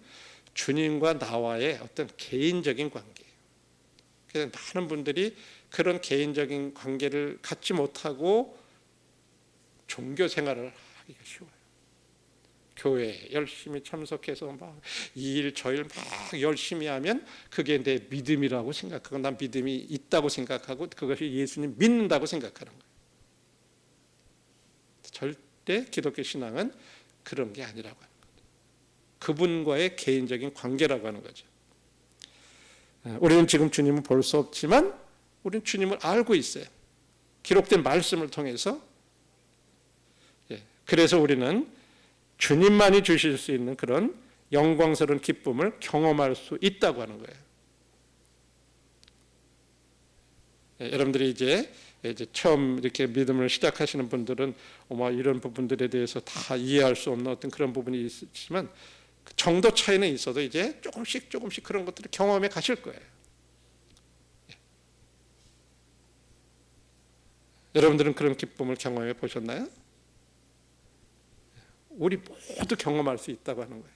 주님과 나와의 어떤 개인적인 관계예요. 그래서 많은 분들이 그런 개인적인 관계를 갖지 못하고 종교 생활을 하기가 쉬워요. 교회에 열심히 참석해서 막 이 일 저 일 막 열심히 하면 그게 내 믿음이라고 생각하고 난 믿음이 있다고 생각하고 그것이 예수님 믿는다고 생각하는 거예요. 절대 기독교 신앙은 그런 게 아니라고 하는 거죠. 그분과의 개인적인 관계라고 하는 거죠. 우리는 지금 주님을 볼 수 없지만 우리는 주님을 알고 있어요. 기록된 말씀을 통해서. 그래서 우리는 주님만이 주실 수 있는 그런 영광스러운 기쁨을 경험할 수 있다고 하는 거예요. 여러분들이 이제 처음 이렇게 믿음을 시작하시는 분들은 이런 부분들에 대해서 다 이해할 수 없는 어떤 그런 부분이 있지만 그 정도 차이는 있어도 이제 조금씩 그런 것들을 경험해 가실 거예요. 여러분들은 그런 기쁨을 경험해 보셨나요? 우리 모두 경험할 수 있다고 하는 거예요.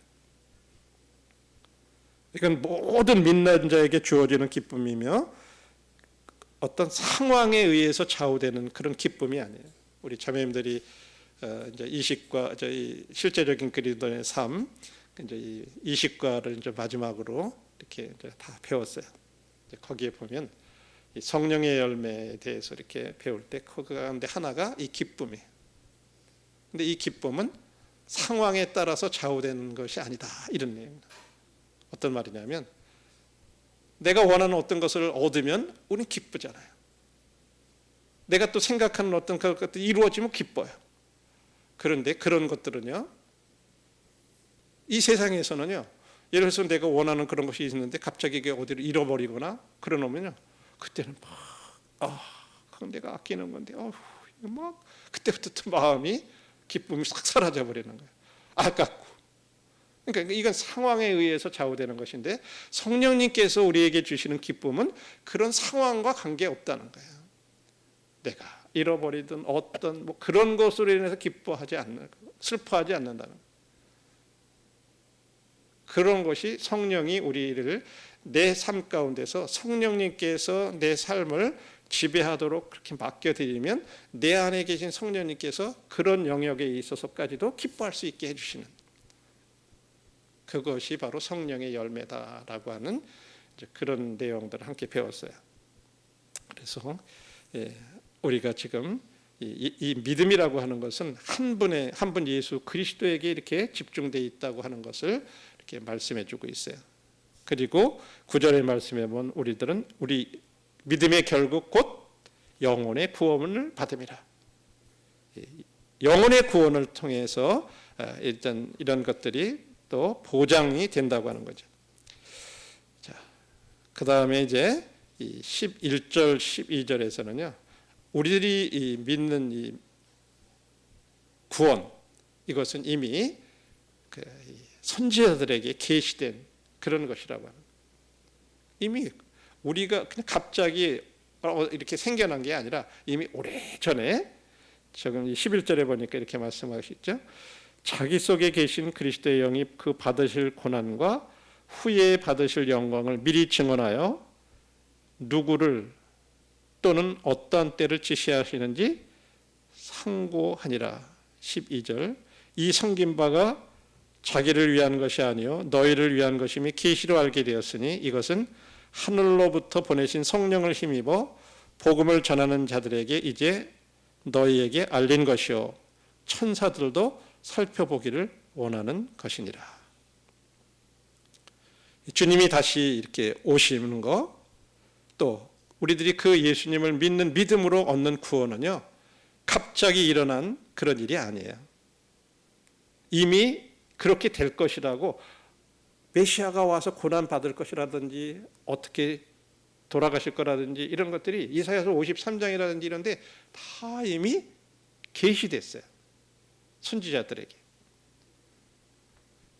이건 모든 믿는 자에게 주어지는 기쁨이며 어떤 상황에 의해서 좌우되는 그런 기쁨이 아니에요. 우리 자매님들이 이제 이식과 저희 실제적인 그리스도의 삶, 이제 이 이식과를 이제 마지막으로 이렇게 이제 다 배웠어요. 이제 거기에 보면 이 성령의 열매에 대해서 이렇게 배울 때 그 가운데 하나가 이 기쁨이에요. 근데 이 기쁨은 상황에 따라서 좌우되는 것이 아니다, 이런 내용입니다. 어떤 말이냐면 내가 원하는 어떤 것을 얻으면 우리는 기쁘잖아요. 내가 또 생각하는 어떤 것들이 이루어지면 기뻐요. 그런데 그런 것들은요, 이 세상에서는요, 예를 들어서 내가 원하는 그런 것이 있는데 갑자기 이게 어디를 잃어버리거나 그러면요, 그때는 그건 내가 아끼는 건데, 막 그때부터 또 마음이 기쁨이 싹 사라져 버리는 거예요. 아깝고. 그러니까 이건 상황에 의해서 좌우되는 것인데, 성령님께서 우리에게 주시는 기쁨은 그런 상황과 관계없다는 거예요. 내가 잃어버리든 어떤 그런 것으로 인해서 기뻐하지 않는, 슬퍼하지 않는다는 거예요. 그런 것이 성령이 우리를 내 삶 가운데서 성령님께서 내 삶을 지배하도록 그렇게 맡겨드리면 내 안에 계신 성령님께서 그런 영역에 있어서까지도 기뻐할 수 있게 해주시는, 그것이 바로 성령의 열매다라고 하는 그런 내용들을 함께 배웠어요. 그래서 우리가 지금 이 믿음이라고 하는 것은 한 분 예수 그리스도에게 이렇게 집중되어 있다고 하는 것을 이렇게 말씀해주고 있어요. 그리고 9절의 말씀에 보면 우리들은 우리 믿음의 결국 곧 영혼의 구원을 받음이라. 영혼의 구원을 통해서 일단 이런 것들이 또 보장이 된다고 하는 거죠. 자, 그 다음에 이제 11절, 12절에서는요, 우리들이 믿는 이 구원, 이것은 이미 선지자들에게 계시된 그런 것이라고 하는 거예요. 이미 우리가 그냥 갑자기 이렇게 생겨난 게 아니라 이미 오래전에, 지금 11절에 보니까 이렇게 말씀하시죠. 자기 속에 계신 그리스도의 영이 그 받으실 고난과 후에 받으실 영광을 미리 증언하여 누구를 또는 어떠한 때를 지시하시는지 상고하니라. 12절, 이 섬긴 바가 자기를 위한 것이 아니요 너희를 위한 것임이 계시로 알게 되었으니 이것은 하늘로부터 보내신 성령을 힘입어 복음을 전하는 자들에게 이제 너희에게 알린 것이요 천사들도 살펴보기를 원하는 것이니라. 주님이 다시 이렇게 오시는 거, 또 우리들이 그 예수님을 믿는 믿음으로 얻는 구원은요, 갑자기 일어난 그런 일이 아니에요. 이미 그렇게 될 것이라고, 메시아가 와서 고난 받을 것이라든지 어떻게 돌아가실 거라든지 이런 것들이 이사야서 53장이라든지 이런데 다 이미 계시됐어요. 선지자들에게.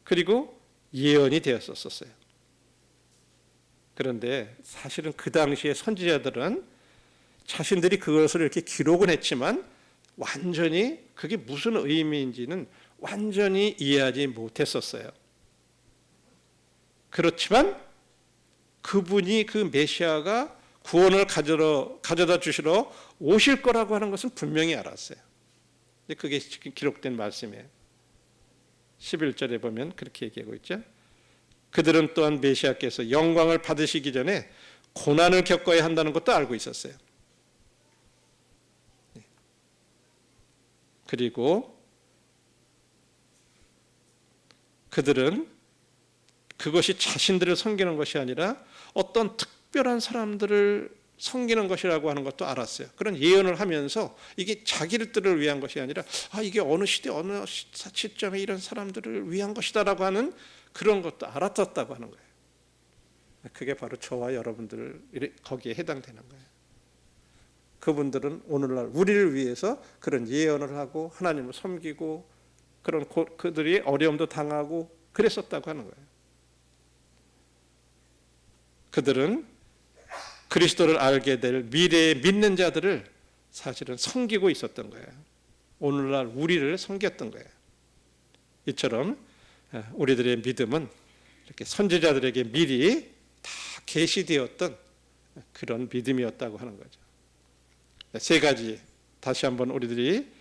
그리고 예언이 되었었어요. 그런데 사실은 그 당시에 선지자들은 자신들이 그것을 이렇게 기록은 했지만 완전히 그게 무슨 의미인지는 완전히 이해하지 못했었어요. 그렇지만 그분이, 그 메시아가 구원을 가져다 주시러 오실 거라고 하는 것은 분명히 알았어요. 그게 지금 기록된 말씀이에요. 11절에 보면 그렇게 얘기하고 있죠. 그들은 또한 메시아께서 영광을 받으시기 전에 고난을 겪어야 한다는 것도 알고 있었어요. 그리고 그들은 그것이 자신들을 섬기는 것이 아니라 어떤 특별한 사람들을 섬기는 것이라고 하는 것도 알았어요. 그런 예언을 하면서 이게 자기들을 위한 것이 아니라 이게 어느 시대 어느 시점에 이런 사람들을 위한 것이다라고 하는 그런 것도 알았었다고 하는 거예요. 그게 바로 저와 여러분들 거기에 해당되는 거예요. 그분들은 오늘날 우리를 위해서 그런 예언을 하고 하나님을 섬기고 그런 그들이 어려움도 당하고 그랬었다고 하는 거예요. 그들은 그리스도를 알게 될 미래의 믿는 자들을 사실은 섬기고 있었던 거예요. 오늘날 우리를 섬겼던 거예요. 이처럼 우리들의 믿음은 이렇게 선지자들에게 미리 다 계시되었던 그런 믿음이었다고 하는 거죠. 세 가지 다시 한번 우리들이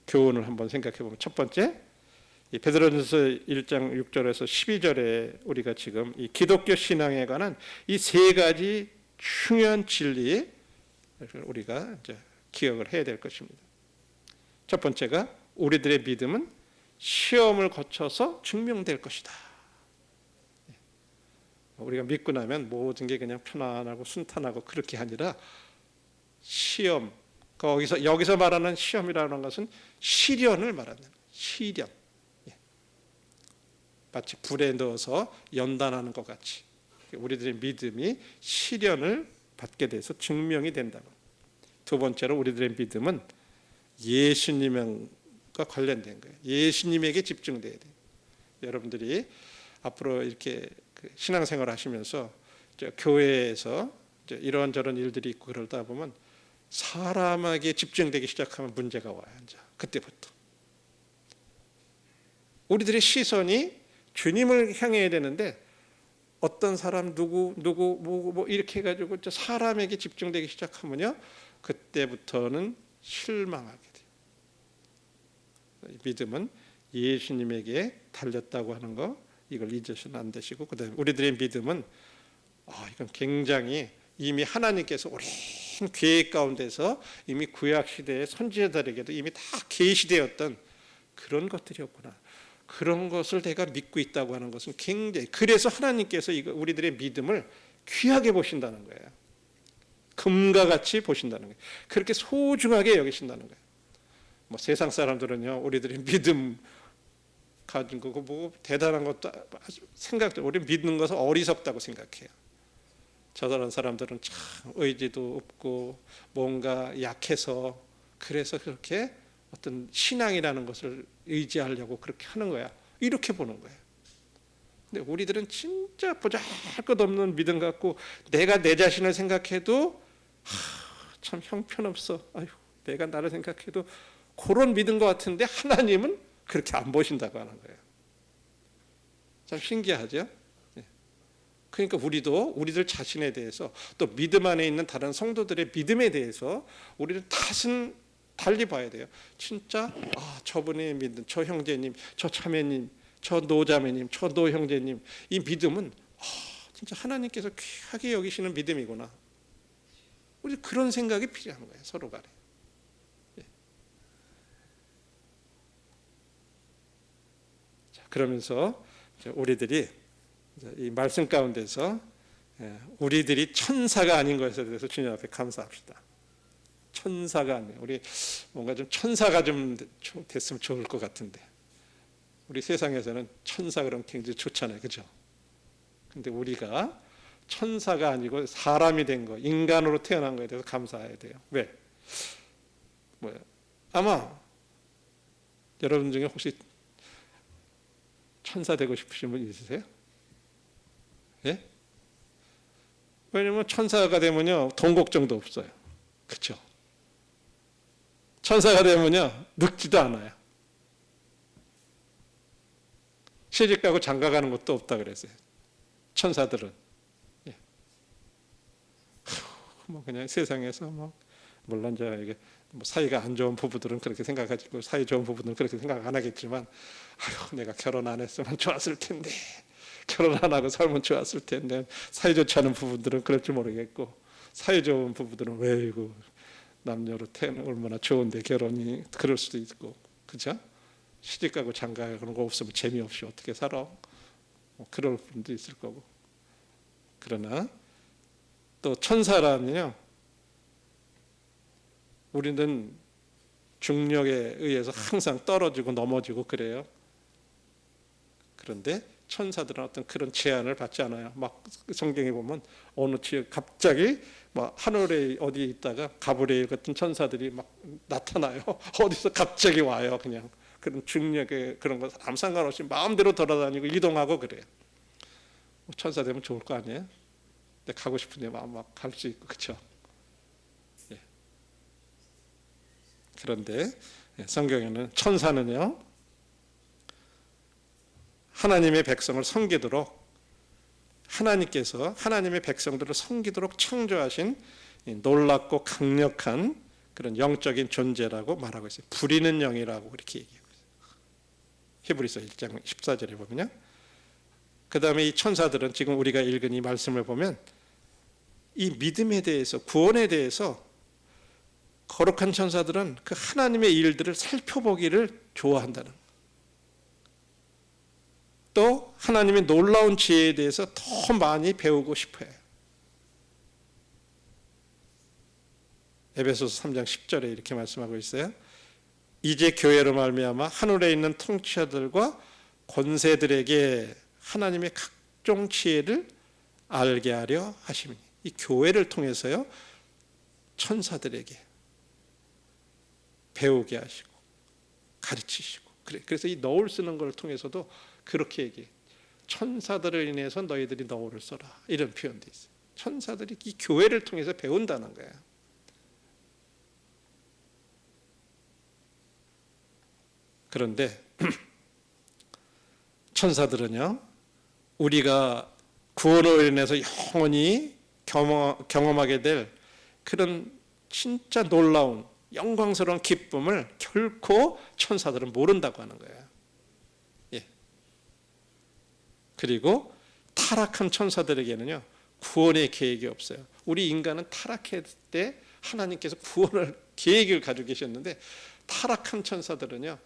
교훈을 한번 생각해 보면, 첫 번째, 이 베드로전서 1장 6절에서 12절에 우리가 지금 이 기독교 신앙에 관한 이 세 가지 중요한 진리 우리가 이제 기억을 해야 될 것입니다. 첫 번째가 우리들의 믿음은 시험을 거쳐서 증명될 것이다. 우리가 믿고 나면 모든 게 그냥 편안하고 순탄하고 그렇게 아니라 시험, 여기서 말하는 시험이라는 것은 시련을 말하는 거예요. 시련. 마치 불에 넣어서 연단하는 것 같이 우리들의 믿음이 시련을 받게 돼서 증명이 된다고. 두 번째로 우리들의 믿음은 예수님과 관련된 거예요. 예수님에게 집중돼야 돼요. 여러분들이 앞으로 이렇게 신앙생활 하시면서 교회에서 이런저런 일들이 있고 그러다 보면 사람에게 집중되기 시작하면 문제가 와요. 이제 그때부터 우리들의 시선이 주님을 향해야 되는데 어떤 사람 누구 뭐 이렇게 해가지고 사람에게 집중되기 시작하면요, 그때부터는 실망하게 돼요. 믿음은 예수님에게 달렸다고 하는 거, 이걸 잊으시면 안 되시고, 그다음에 우리들의 믿음은 이건 굉장히 이미 하나님께서 오랜 계획 가운데서 이미 구약 시대의 선지자들에게도 이미 다 계시되었던 그런 것들이었구나. 그런 것을 내가 믿고 있다고 하는 것은 굉장히, 그래서 하나님께서 우리들의 믿음을 귀하게 보신다는 거예요. 금과 같이 보신다는 거예요. 그렇게 소중하게 여기신다는 거예요. 뭐 세상 사람들은요, 우리들의 믿음 가진 거고 뭐 대단한 것도 생각들, 우리 믿는 것을 어리석다고 생각해요. 저런 사람들은 참 의지도 없고 뭔가 약해서 그래서 그렇게 어떤 신앙이라는 것을 의지하려고 그렇게 하는 거야. 이렇게 보는 거예요. 근데 우리들은 진짜 보잘것없는 믿음 갖고 내가 내 자신을 생각해도 참 형편없어. 아유, 내가 나를 생각해도 그런 믿음 것 같은데 하나님은 그렇게 안 보신다고 하는 거예요. 참 신기하죠? 그러니까 우리들 자신에 대해서 또 믿음 안에 있는 다른 성도들의 믿음에 대해서 우리는 탓은 달리 봐야 돼요. 진짜 저분의 믿음, 저 형제님, 저 자매님, 저 노자매님, 저 노형제님, 이 믿음은 진짜 하나님께서 귀하게 여기시는 믿음이구나. 우리 그런 생각이 필요한 거예요, 서로 간에. 자, 그러면서 우리들이 이 말씀 가운데서 우리들이 천사가 아닌 것에 대해서 주님 앞에 감사합시다. 천사가 아니에요. 우리 뭔가 좀 천사가 좀 됐으면 좋을 것 같은데, 우리 세상에서는 천사 그러면 굉장히 좋잖아요, 그죠? 근데 우리가 천사가 아니고 사람이 된 거, 인간으로 태어난 거에 대해서 감사해야 돼요. 왜? 아마 여러분 중에 혹시 천사 되고 싶으신 분 있으세요? 예? 왜냐면 천사가 되면요, 돈 걱정도 없어요. 그렇죠? 천사가 되면요, 늙지도 않아요. 시집 가고 장가 가는 것도 없다 그랬어요. 천사들은. 뭐 그냥 세상에서 물론 이게 사이가 안 좋은 부부들은 그렇게 생각하고 사이 좋은 부부들은 그렇게 생각 안 하겠지만, 내가 결혼 안 했으면 좋았을 텐데, 결혼 안 하고 살면 좋았을 텐데, 사이 좋지 않은 부부들은 그럴지 모르겠고, 사이 좋은 부부들은 왜 이거 남녀로 태어나면 얼마나 좋은데 결혼이, 그럴 수도 있고, 그죠? 시집가고 장가 그런 거 없으면 재미없이 어떻게 살아? 그럴 분도 있을 거고. 그러나 또 천사라면요, 우리는 중력에 의해서 항상 떨어지고 넘어지고 그래요. 그런데 천사들은 어떤 그런 제한을 받지 않아요. 막 성경에 보면 어느 지역 갑자기 막 하늘에 어디에 있다가 가브리엘 같은 천사들이 막 나타나요. 어디서 갑자기 와요. 그냥 그런 중력의 그런 거 아무 상관없이 마음대로 돌아다니고 이동하고 그래요. 천사 되면 좋을 거 아니에요? 근데 가고 싶은데 막 갈 수 있고, 그렇죠? 예. 그런데 성경에는 천사는요, 하나님의 백성을 섬기도록, 하나님께서 하나님의 백성들을 섬기도록 창조하신 놀랍고 강력한 그런 영적인 존재라고 말하고 있어요. 부리는 영이라고 그렇게 얘기하고 있어요. 히브리서 1장 14절에 보면요. 그 다음에 이 천사들은 지금 우리가 읽은 이 말씀을 보면 이 믿음에 대해서, 구원에 대해서 거룩한 천사들은 그 하나님의 일들을 살펴보기를 좋아한다는, 또 하나님의 놀라운 지혜에 대해서 더 많이 배우고 싶어요. 에베소서 3장 10절에 이렇게 말씀하고 있어요. 이제 교회로 말미암아 하늘에 있는 통치자들과 권세들에게 하나님의 각종 지혜를 알게 하려 하심이니, 이 교회를 통해서요 천사들에게 배우게 하시고 가르치시고, 그래서 이 너울 쓰는 걸 통해서도 그렇게 얘기해요. 천사들을 인해서 너희들이 너울을 써라, 이런 표현도 있어요. 천사들이 이 교회를 통해서 배운다는 거예요. 그런데 천사들은요, 우리가 구원으로 인해서 영원히 경험하게 될 그런 진짜 놀라운 영광스러운 기쁨을 결코 천사들은 모른다고 하는 거예요. 예. 그리고 타락한 천사들에게는요 구원의 계획이 없어요. 우리 인간은 타락할 때 하나님께서 구원할 계획을 가지고 계셨는데, 타락한 천사들은요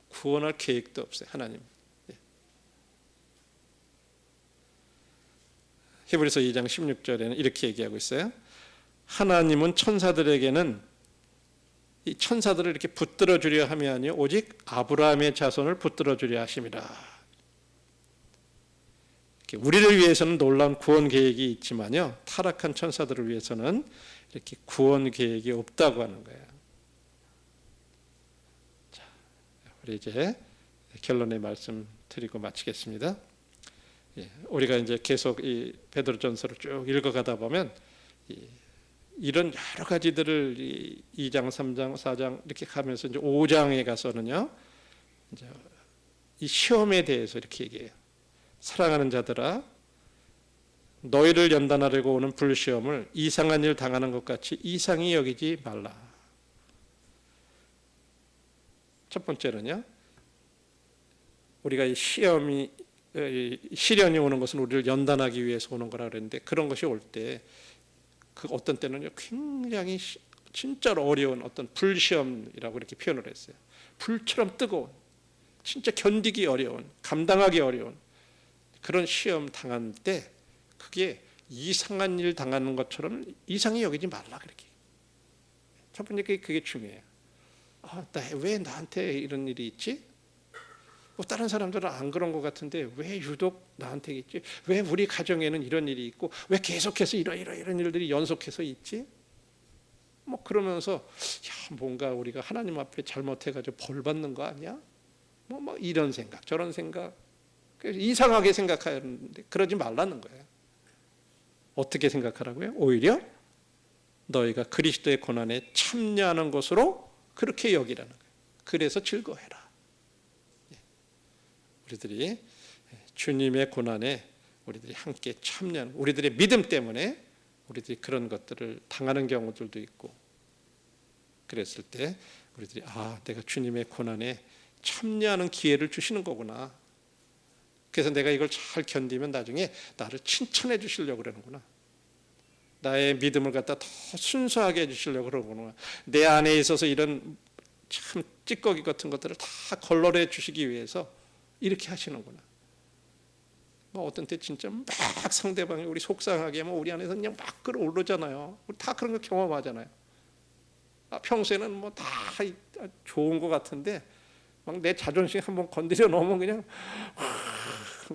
구원할 계획도 없어요. 하나님. 히브리서 2장 16절에는 이렇게 얘기하고 있어요. 하나님은 천사들에게는 이 천사들을 이렇게 붙들어 주려 함이 아니요 오직 아브라함의 자손을 붙들어 주려 하심이라. 우리를 위해서는 놀라운 구원 계획이 있지만요, 타락한 천사들을 위해서는 이렇게 구원 계획이 없다고 하는 거예요. 자, 우리 이제 결론의 말씀 드리고 마치겠습니다. 우리가 이제 계속 이 베드로전서를 쭉 읽어가다 보면 이런 여러 가지들을 2장, 3장, 4장 이렇게 가면서 이제 5장에 가서는요, 이제 이 시험에 대해서 이렇게 얘기해요. 사랑하는 자들아, 너희를 연단하려고 오는 불시험을 이상한 일 당하는 것 같이 이상히 여기지 말라. 첫 번째는요, 우리가 이 시련이 오는 것은 우리를 연단하기 위해서 오는 거라 그랬는데, 그런 것이 올 때 그 어떤 때는요 굉장히 진짜로 어려운 어떤 불시험이라고 이렇게 표현을 했어요. 불처럼 뜨거운, 진짜 견디기 어려운, 감당하기 어려운 그런 시험 당한 때 그게 이상한 일 당하는 것처럼 이상히 여기지 말라, 그렇게. 첫 번째 그게 중요해요. 왜 나한테 이런 일이 있지? 뭐 다른 사람들은 안 그런 것 같은데 왜 유독 나한테 있지? 왜 우리 가정에는 이런 일이 있고 왜 계속해서 이런 일들이 연속해서 있지? 뭐 그러면서 뭔가 우리가 하나님 앞에 잘못해가지고 벌 받는 거 아니야? 뭐 이런 생각, 저런 생각, 이상하게 생각하는데 그러지 말라는 거예요. 어떻게 생각하라고요? 오히려 너희가 그리스도의 고난에 참여하는 것으로 그렇게 여기라는 거예요. 그래서 즐거워해라. 우리들이 주님의 고난에 우리들이 함께 참여하는, 우리들의 믿음 때문에 우리들이 그런 것들을 당하는 경우들도 있고, 그랬을 때 우리들이 내가 주님의 고난에 참여하는 기회를 주시는 거구나. 그래서 내가 이걸 잘 견디면 나중에 나를 칭찬해 주시려고 그러는구나. 나의 믿음을 갖다 더 순수하게 해주시려고 그러구나. 내 안에 있어서 이런 참 찌꺼기 같은 것들을 다 걸러내 주시기 위해서 이렇게 하시는구나. 어떤 때 진짜 막 상대방이 우리 속상하게 하면 우리 안에서 그냥 막 끌어오르잖아요. 우리 다 그런 거 경험하잖아요. 평소에는 다 좋은 것 같은데 막 내 자존심 한번 건드려 놓으면 그냥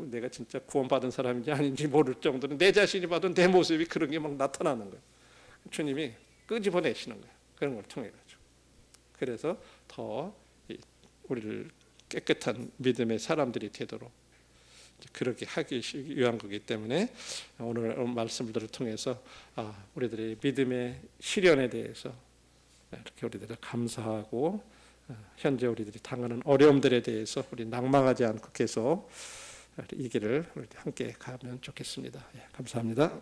내가 진짜 구원받은 사람인지 아닌지 모를 정도로 내 자신이 봐도 내 모습이 그런 게 막 나타나는 거예요. 주님이 끄집어내시는 거예요. 그런 걸 통해 가지고. 그래서 더 우리를 깨끗한 믿음의 사람들이 되도록 그렇게 하기 위한 거기 때문에 오늘 말씀들을 통해서 우리들의 믿음의 시련에 대해서 이렇게 우리들이 감사하고, 현재 우리들이 당하는 어려움들에 대해서 우리 낭망하지 않고 계속 이 길을 함께 가면 좋겠습니다. 감사합니다.